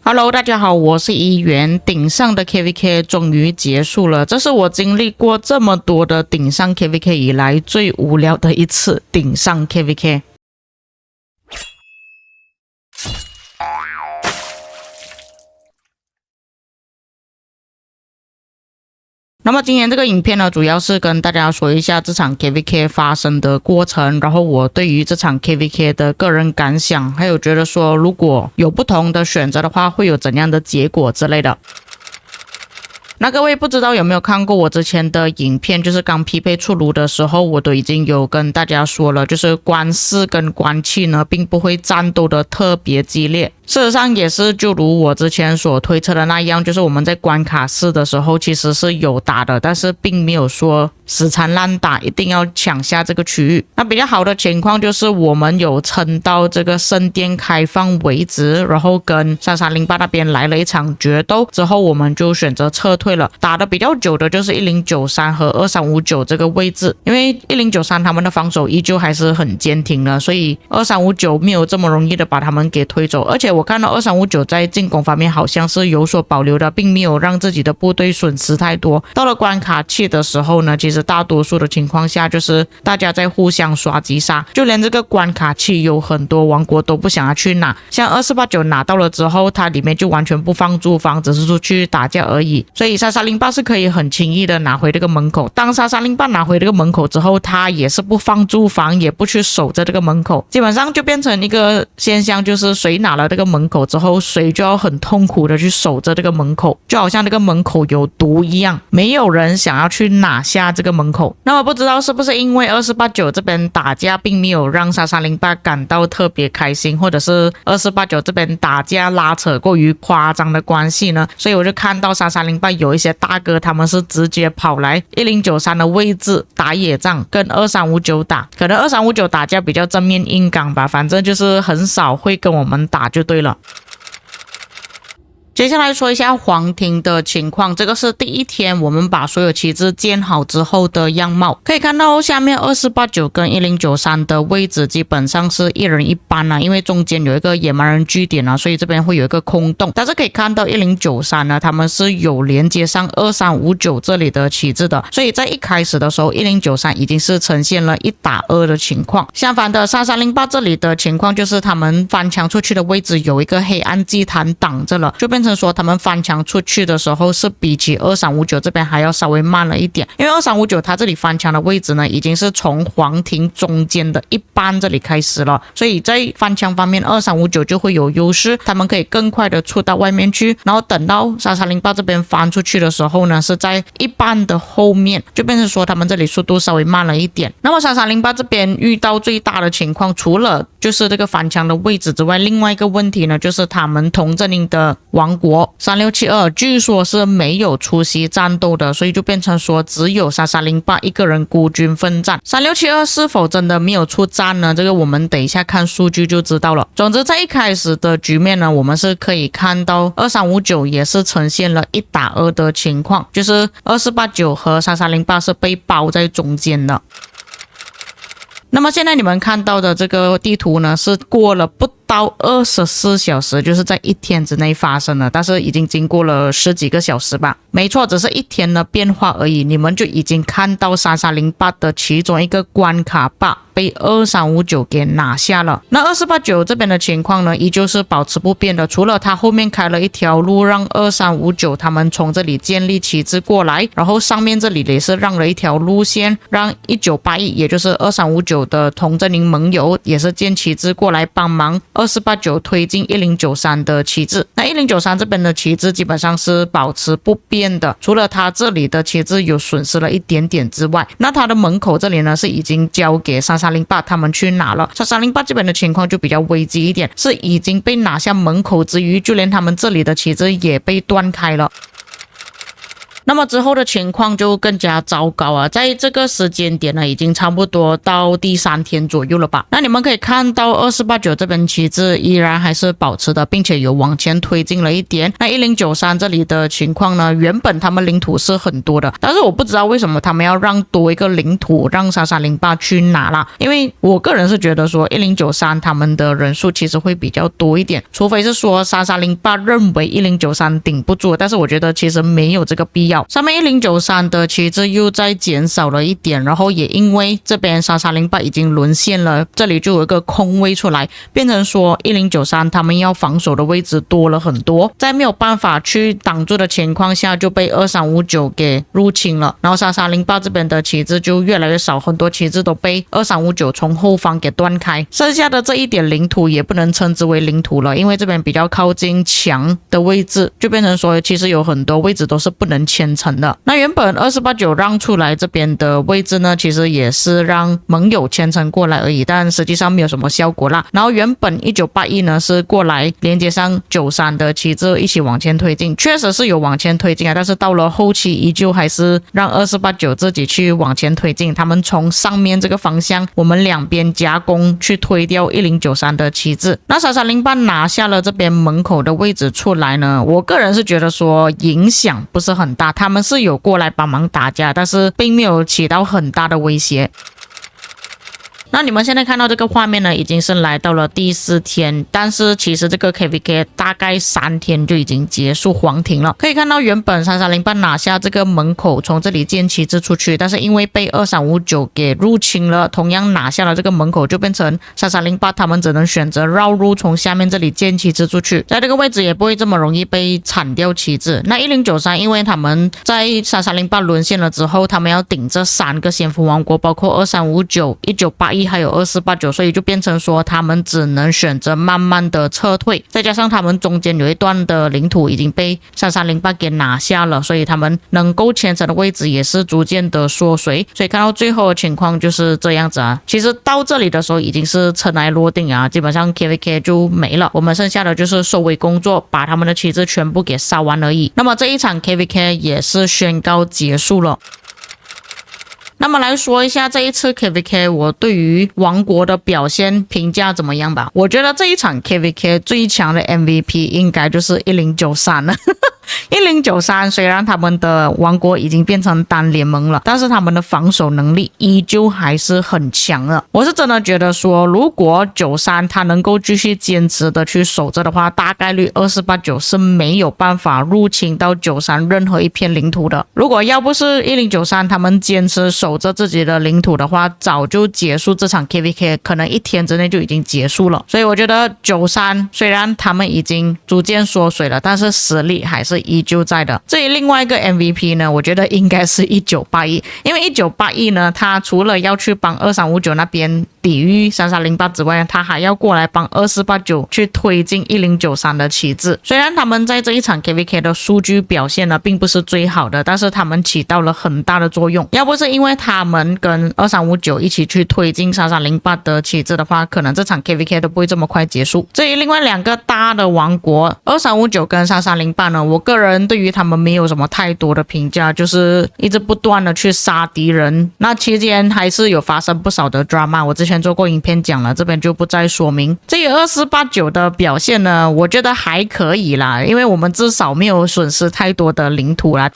Hello，大家好，我是一元。顶上的 KVK 终于结束了，这是我经历过这么多的顶上 KVK 以来最无聊的一次顶上 KVK。那么今天这个影片呢，主要是跟大家说一下这场 KVK 发生的过程，然后我对于这场 KVK 的个人感想，还有觉得说如果有不同的选择的话，会有怎样的结果之类的。那各位不知道有没有看过我之前的影片，就是刚匹配出炉的时候，我都已经有跟大家说了，就是关4跟关7呢，并不会战斗的特别激烈。事实上也是就如我之前所推测的那样，就是我们在关卡4的时候其实是有打的，但是并没有说死缠烂打，一定要抢下这个区域。那比较好的情况就是我们有撑到这个圣殿开放为止，然后跟3308那边来了一场决斗之后，我们就选择撤退了。打的比较久的就是1093和2359这个位置，因为1093他们的防守依旧还是很坚挺的，所以2359没有这么容易的把他们给推走。而且我看到2359在进攻方面好像是有所保留的，并没有让自己的部队损失太多。到了关卡7的时候呢，其实大多数的情况下就是大家在互相刷击杀，就连这个关卡7有很多王国都不想要去拿，像2489拿到了之后，它里面就完全不放驻防，只是出去打架而已。所以3308是可以很轻易的拿回这个门口。当3308拿回这个门口之后，他也是不放驻防，也不去守着这个门口，基本上就变成一个现象，就是谁拿了这个门口之后，谁就要很痛苦的去守着这个门口，就好像这个门口有毒一样，没有人想要去拿下这个门口。那么不知道是不是因为2489这边打架并没有让3308感到特别开心，或者是2489这边打架拉扯过于夸张的关系呢？所以我就看到3308有一些大哥他们是直接跑来1093的位置打野仗，跟2359打，可能2359打架比较正面硬刚吧，反正就是很少会跟我们打就对了。接下来说一下皇庭的情况，这个是第一天我们把所有旗帜建好之后的样貌。可以看到下面2489跟1093的位置基本上是一人一班因为中间有一个野蛮人据点所以这边会有一个空洞。但是可以看到1093呢，他们是有连接上2359这里的旗帜的，所以在一开始的时候1093已经是呈现了1打2的情况。相反的3308这里的情况就是他们翻墙出去的位置有一个黑暗祭坛挡着了，就变成说他们翻墙出去的时候是比起2359这边还要稍微慢了一点，因为2359它这里翻墙的位置呢已经是从皇庭中间的一半这里开始了，所以在翻墙方面2359就会有优势，他们可以更快的出到外面去，然后等到3308这边翻出去的时候呢是在一半的后面，就变成说他们这里速度稍微慢了一点。那么3308这边遇到最大的情况，除了就是这个翻墙的位置之外，另外一个问题呢就是他们同阵营的王国3672据说是没有出席战斗的，所以就变成说只有3308一个人孤军奋战。3672是否真的没有出战呢？这个我们等一下看数据就知道了。总之在一开始的局面呢，我们是可以看到2359也是呈现了1打2的情况，就是2489和3308是被包在中间的。那么现在你们看到的这个地图呢，是过了不到24小时，就是在一天之内发生的，但是已经经过了10几个小时吧。没错，只是一天的变化而已，你们就已经看到3308的其中一个关卡8被2359给拿下了。那2489这边的情况呢，依旧是保持不变的，除了他后面开了一条路让2359他们从这里建立旗帜过来，然后上面这里也是让了一条路线，让1981也就是2359的同阵营盟友也是建旗帜过来帮忙2489推进1093的旗帜。那1093这边的旗帜基本上是保持不变的，除了他这里的旗帜有损失了一点点之外，那他的门口这里呢是已经交给3308他们去拿了。3308这边的情况就比较危机一点，是已经被拿下门口之余，就连他们这里的旗帜也被断开了。那么之后的情况就更加糟糕啊，在这个时间点呢，已经差不多到第3天左右了吧。那你们可以看到2489这边旗帜依然还是保持的，并且有往前推进了一点。那1093这里的情况呢，原本他们领土是很多的，但是我不知道为什么他们要让多一个领土让3308去拿啦，因为我个人是觉得说1093他们的人数其实会比较多一点，除非是说3308认为1093顶不住，但是我觉得其实没有这个必要。上面1093的旗帜又再减少了一点，然后也因为这边3308已经沦陷了，这里就有一个空位出来，变成说1093他们要防守的位置多了很多，在没有办法去挡住的情况下就被2359给入侵了，然后3308这边的旗帜就越来越少，很多旗帜都被2359从后方给断开，剩下的这一点领土也不能称之为领土了，因为这边比较靠近墙的位置，就变成说其实有很多位置都是不能牵成的。那原本2489让出来这边的位置呢，其实也是让盟友牵成过来而已，但实际上没有什么效果啦。然后原本1981呢是过来连接上93的旗帜一起往前推进，确实是有往前推进啊，但是到了后期依旧还是让2489自己去往前推进，他们从上面这个方向我们两边夹攻去推掉1093的旗帜。那3308拿下了这边门口的位置出来呢，我个人是觉得说影响不是很大，他们是有过来帮忙打架，但是并没有起到很大的威胁。那你们现在看到这个画面呢，已经是来到了第4天，但是其实这个 KVK 大概3天就已经结束黄庭了。可以看到原本3308拿下这个门口，从这里建旗帜出去，但是因为被2359给入侵了，同样拿下了这个门口，就变成3308他们只能选择绕路从下面这里建旗帜出去，在这个位置也不会这么容易被铲掉旗帜。那1093因为他们在3308沦陷了之后，他们要顶这3个先锋王国，包括2359、1981还有2489，所以就变成说他们只能选择慢慢的撤退，再加上他们中间有一段的领土已经被3308给拿下了，所以他们能够牵扯的位置也是逐渐的缩水，所以看到最后的情况就是这样子啊。其实到这里的时候已经是尘埃落定啊，基本上 KVK 就没了，我们剩下的就是收尾工作，把他们的旗帜全部给烧完而已。那么这一场 KVK 也是宣告结束了。那么来说一下这一次 KVK 我对于王国的表现评价怎么样吧。我觉得这一场 KVK 最强的 MVP 应该就是1093了1093虽然他们的王国已经变成单联盟了，但是他们的防守能力依旧还是很强的。我是真的觉得说，如果93他能够继续坚持的去守着的话，大概率2489是没有办法入侵到93任何一片领土的。如果要不是1093他们坚持守着自己的领土的话，早就结束这场 KVK， 可能1天之内就已经结束了。所以我觉得93虽然他们已经逐渐缩水了，但是实力还是依旧在的。至于另外一个 MVP 呢，我觉得应该是1981，因为1981呢，他除了要去帮2359那边抵御3308之外，他还要过来帮2489去推进1093的旗帜。虽然他们在这一场 KVK 的数据表现呢并不是最好的，但是他们起到了很大的作用。要不是因为他们跟2359一起去推进3308的旗帜的话，可能这场 KVK 都不会这么快结束。至于另外2个大的王国2359跟3308呢，我个人对于他们没有什么太多的评价，就是一直不断的去杀敌人，那期间还是有发生不少的 drama， 我之前做过影片讲了，这边就不再说明。至于2489的表现呢，我觉得还可以啦，因为我们至少没有损失太多的领土啦。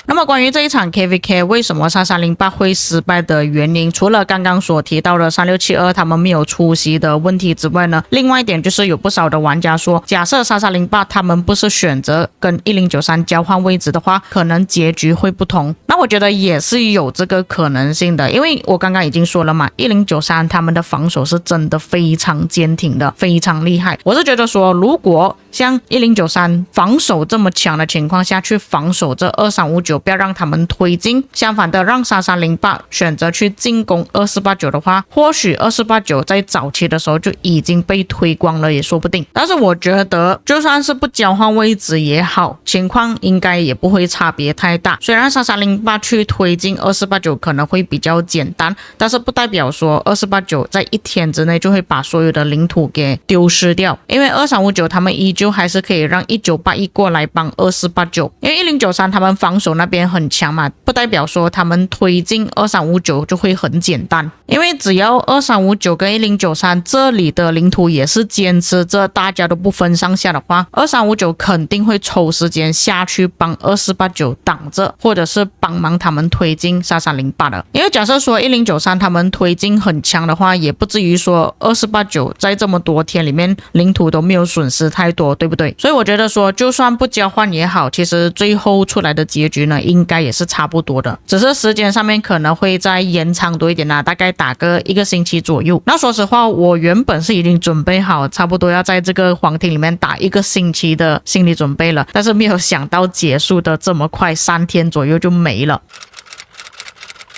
那么关于这一场 KVK 为什么3308会失败的原因，除了刚刚所提到的3672他们没有出席的问题之外呢，另外一点就是有不少的玩家说，假设3308他们不是选择跟1093交换位置的话，可能结局会不同。那我觉得也是有这个可能性的，因为我刚刚已经说了嘛，1093他们的防守是真的非常坚挺的，非常厉害。我是觉得说，如果像1093防守这么强的情况下去防守这2359，不要让他们推进，相反的让3308选择去进攻2489的话，或许2489在早期的时候就已经被推光了也说不定。但是我觉得就算是不交换位置也好，情况应该也不会差别太大。虽然3308去推进2489可能会比较简单，但是不代表说2489在1天之内就会把所有的领土给丢失掉，因为2359他们依旧究还是可以让1981过来帮2489，因为1093他们防守那边很强嘛，不代表说他们推进2359就会很简单，因为只要2359跟1093这里的领土也是坚持着大家都不分上下的话，2359肯定会抽时间下去帮2489挡着，或者是帮忙他们推进3308的。因为假设说1093他们推进很强的话，也不至于说2489在这么多天里面领土都没有损失太多，对不对？所以我觉得说就算不交换也好，其实最后出来的结局呢应该也是差不多的，只是时间上面可能会再延长多一点啦，大概打个1个星期左右。那说实话，我原本是已经准备好差不多要在这个皇庭里面打1个星期的心理准备了，但是没有想到结束的这么快，3天左右就没了。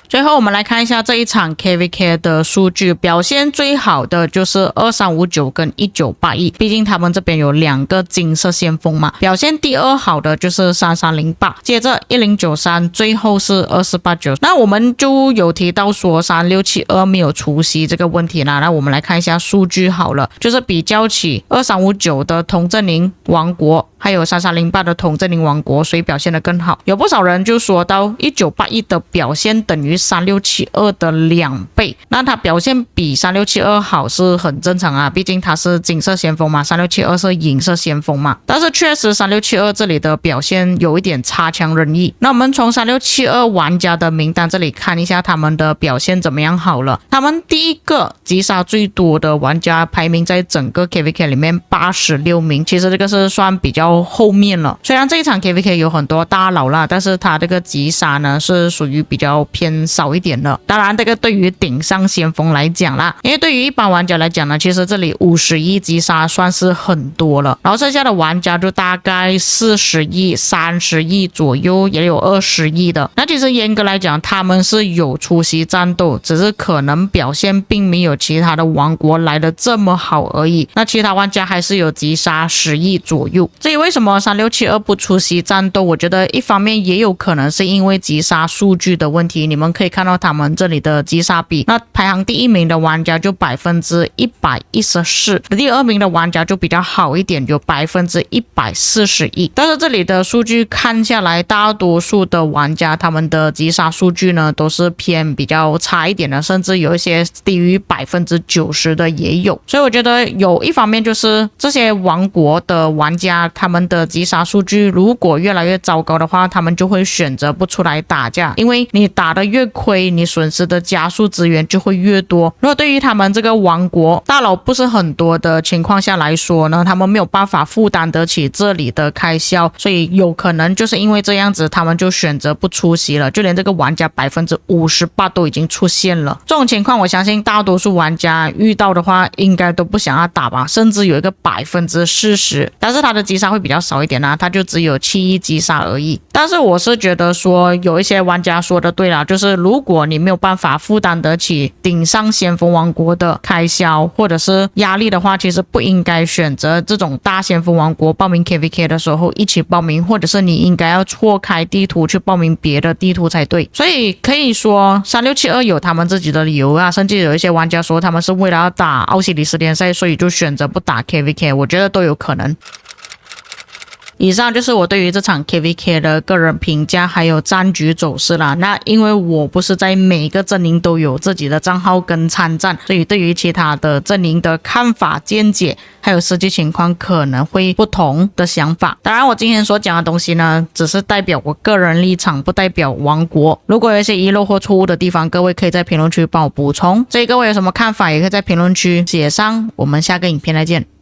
最后我们来看一下这一场 KVK 的数据，表现最好的就是2359跟1981，毕竟他们这边有2个金色先锋嘛。表现第二好的就是3308，接着1093，最后是2489。那我们就有提到说3672没有出席这个问题啦，那我们来看一下数据好了，就是比较起2359的同阵营王国还有3308的同阵营王国，谁表现得更好？有不少人就说到1981的表现等于3672的2倍，那他表现比3672好是很正常啊，毕竟他是金色先锋嘛，3672是银色先锋嘛。但是确实3672这里的表现有一点差强人意。那我们从3672玩家的名单这里看一下他们的表现怎么样好了。他们第一个击杀最多的玩家排名在整个 KVK 里面86名，其实这个是算比较后面了。虽然这一场 KVK 有很多大佬啦，但是他这个击杀呢是属于比较偏少一点的。当然这个对于顶上先锋来讲啦，因为对于一般玩家来讲呢，其实这里50亿击杀算是很多了，然后剩下的玩家就大概40亿、30亿左右，也有20亿的。那其实严格来讲他们是有出席战斗，只是可能表现并没有其他的王国来的这么好而已。那其他玩家还是有击杀10亿左右。至于为什么3672不出席战斗，我觉得一方面也有可能是因为击杀数据的问题。你们可以看到他们这里的击杀比，那排行第一名的玩家就114%，第二名的玩家就比较好一点，有141%。但是这里的数据看下来，大多数的玩家他们的击杀数据呢都是偏比较差一点的，甚至有一些低于90%的也有。所以我觉得有一方面就是这些王国的玩家他们的击杀数据如果越来越糟糕的话，他们就会选择不出来打架，因为你打得越亏，你损失的加速资源就会越多。如果对于他们这个王国大佬不是很多的情况下来说呢，他们没有办法负担得起这里的开销，所以有可能就是因为这样子他们就选择不出席了，就连这个玩家58%都已经出现了。这种情况我相信大多数玩家遇到的话应该都不想要打吧，甚至有一个40%，但是他的击杀会比较少一点他就只有7亿击杀而已。但是我是觉得说有一些玩家说的对啦，就是如果你没有办法负担得起顶上先锋王国的开销或者是压力的话，其实不应该选择这种大先锋王国报名 KVK 的时候一起报名，或者是你应该要错开地图去报名别的地图才对。所以可以说3672有他们自己的理由啊，甚至有一些玩家说他们是为了要打奥西里斯联赛，所以就选择不打 KVK， 我觉得都有可能。以上就是我对于这场 KVK 的个人评价还有战局走势啦。那因为我不是在每个阵营都有自己的账号跟参战，所以对于其他的阵营的看法见解还有实际情况可能会不同的想法。当然我今天所讲的东西呢只是代表我个人立场，不代表王国。如果有一些遗漏或错误的地方，各位可以在评论区帮我补充。所以各位有什么看法也可以在评论区写上。我们下个影片再见。